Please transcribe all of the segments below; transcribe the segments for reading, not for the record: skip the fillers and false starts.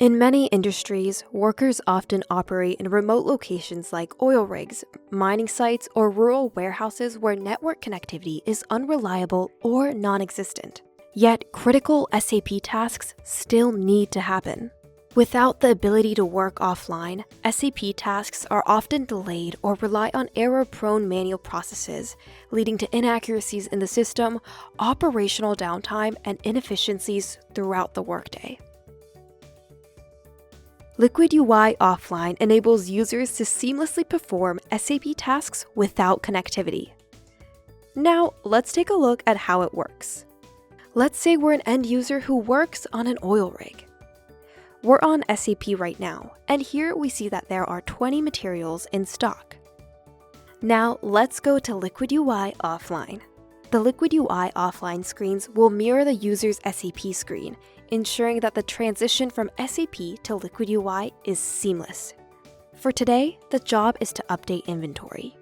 In many industries, workers often operate in remote locations like oil rigs, mining sites, or rural warehouses where network connectivity is unreliable or non-existent. Yet, critical SAP tasks still need to happen. Without the ability to work offline, SAP tasks are often delayed or rely on error-prone manual processes, leading to inaccuracies in the system, operational downtime, and inefficiencies throughout the workday. Liquid UI Offline enables users to seamlessly perform SAP tasks without connectivity. Now, let's take a look at how it works. Let's say we're an end user who works on an oil rig. We're on SAP right now, and here we see that there are 20 materials in stock. Now, let's go to Liquid UI Offline. The Liquid UI Offline screens will mirror the user's SAP screen, ensuring that the transition from SAP to Liquid UI is seamless. For today, the job is to update inventory.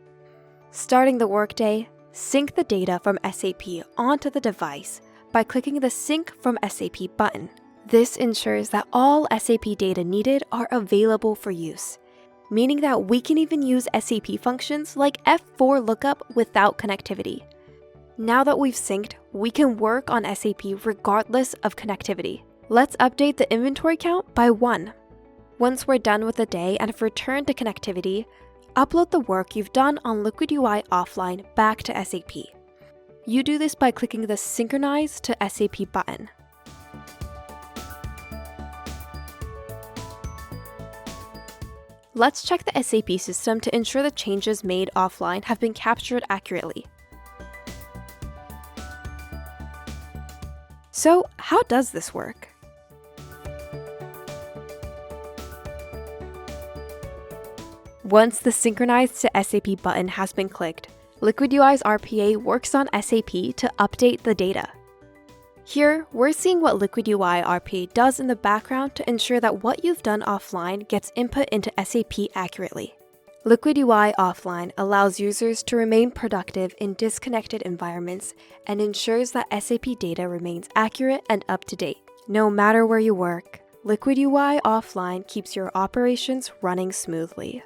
Starting the workday, sync the data from SAP onto the device by clicking the Sync from SAP button. This ensures that all SAP data needed are available for use, meaning that we can even use SAP functions like F4 lookup without connectivity. Now that we've synced, we can work on SAP regardless of connectivity. Let's update the inventory count by 1. Once we're done with the day and have returned to connectivity, upload the work you've done on Liquid UI Offline back to SAP. You do this by clicking the Synchronize to SAP button. Let's check the SAP system to ensure the changes made offline have been captured accurately. So, how does this work? Once the Synchronize to SAP button has been clicked, Liquid UI's RPA works on SAP to update the data. Here, we're seeing what Liquid UI RPA does in the background to ensure that what you've done offline gets input into SAP accurately. Liquid UI Offline allows users to remain productive in disconnected environments and ensures that SAP data remains accurate and up to date. No matter where you work, Liquid UI Offline keeps your operations running smoothly.